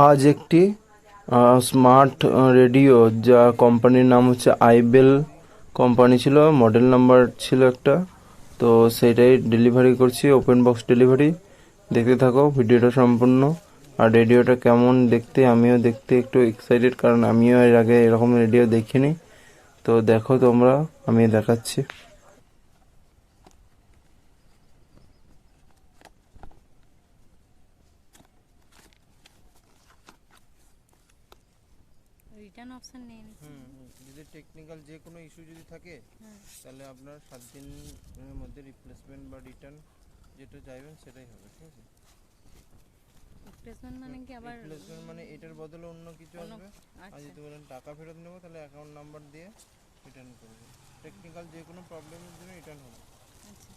আজ একটি smart radio, যা কোম্পানির নাম হচ্ছে আইবেল কোম্পানি ছিল, মডেল নাম্বার ছিল একটা, তো সেইটাই ডেলিভারি করছি, ওপেন বক্স ডেলিভারি। দেখতে থাকো ভিডিওটা সম্পূর্ণ। আর রেডিওটা কেমন দেখতে, আমিও দেখতে একটু এক্সাইটেড, কারণ আমিও এর আগে এরকম রেডিও দেখিনি। তো দেখো তোমরা, আমি দেখাচ্ছি। রিটার্ন অপশন নেই। যদি টেকনিক্যাল যে কোনো ইস্যু যদি থাকে, তাহলে আপনার 7 দিনের মধ্যে রিপ্লেসমেন্ট বা রিটার্ন যেটা চাইবেন সেটাই হবে, ঠিক আছে? রিপ্লেসমেন্ট মানে কি আবার? রিপ্লেসমেন্ট মানে এটার বদলে অন্য কিছু আসবে। আর যদি বলেন টাকা ফেরত নেবো, তাহলে অ্যাকাউন্ট নাম্বার দিয়ে রিটার্ন করবেন। টেকনিক্যাল যে কোনো প্রবলেমের জন্য রিটার্ন হবে। আচ্ছা,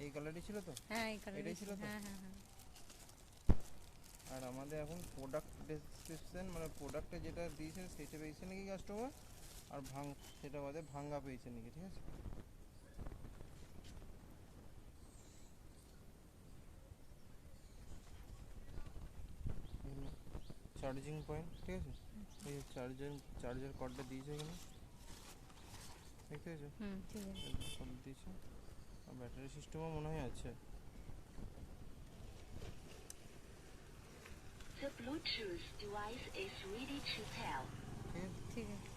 এই কালারই ছিল তো? হ্যাঁ এই কালারই এটাই ছিল তো? হ্যাঁ হ্যাঁ হ্যাঁ। আর আমাদের এখন প্রোডাক্ট ডেসক্রিপশন, মানে প্রোডাক্টে যেটা দিয়েছেন সেটা পেয়েছে নাকি কাস্টমার, আর সেটা বাদে ভাঙ্গা পেয়েছে নাকি, ঠিক আছে? চার্জিং পয়েন্ট, ঠিক আছে? এই চার্জার কর্ডটা দিয়েছে এখানে, দেখতে পেয়েছো? ঠিক আছে। কর্ড দিয়েছে, আর ব্যাটারি সিস্টেমও মনে হয় আছে। The Bluetooth device is ready to pair. ঠিক আছে।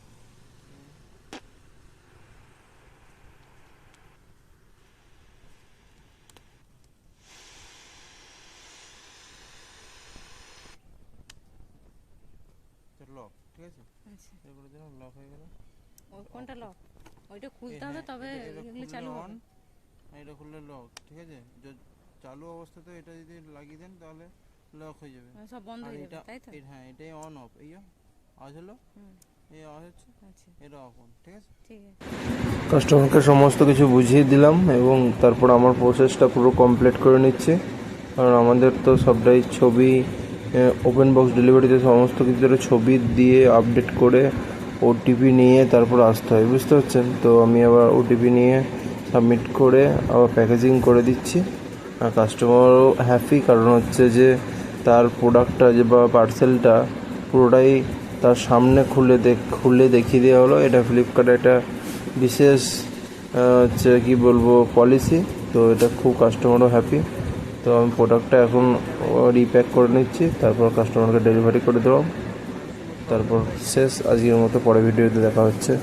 লক, ঠিক আছে? আচ্ছা, এগুলো যেন লক হয়ে গেল। ওই কোনটা লক? ওইটা খুলতে হবে, তবে এগুলো চালু হবে। এটা খুললে লক, ঠিক আছে? চালু অবস্থাতে এটা যদি লাগিয়ে দেন তাহলে লক হয়ে যাবে, সব বন্ধ আর হয়ে এটা যাবে, তাই তো? হ্যাঁ, এটাই অন অফ। এই আজ হলো, এই আওয়াজ হচ্ছে, আচ্ছা, এটা অফ অন, ঠিক আছে? ঠিক আছে। কাস্টমারকে সমস্ত কিছু বুঝিয়ে দিলাম, এবং তারপর আমার প্রসেসটা পুরো কমপ্লিট করে নিচ্ছি। কারণ আমাদের তো সবটাই ছবি, ওপেন বক্স ডেলিভারিতে সমস্ত কিছুর ছবি দিয়ে আপডেট করে ওটিপি নিয়ে তারপর আসতে হয়, বুঝতে পারছেন? তো আমি আবার ওটিপি নিয়ে সাবমিট করে আবার প্যাকেজিং করে দিচ্ছি। আর কাস্টমারও হ্যাপি, কারণ হচ্ছে যে তার প্রোডাক্টটা যে বা পার্সেলটা পুরোটাই তার সামনে খুলে দেখিয়ে দেওয়া হলো। এটা ফ্লিপকার্টে একটা বিশেষ হচ্ছে কি বলবো পলিসি, তো এটা খুব কাস্টমারও হ্যাপি। তো আমি প্রোডাক্টটা এখন রিপ্যাক করে নিচ্ছি, তারপর কাস্টমারকে ডেলিভারি করে দেবো। তারপর শেষ আজকের মতো, পরে ভিডিওতে দেখা হচ্ছে।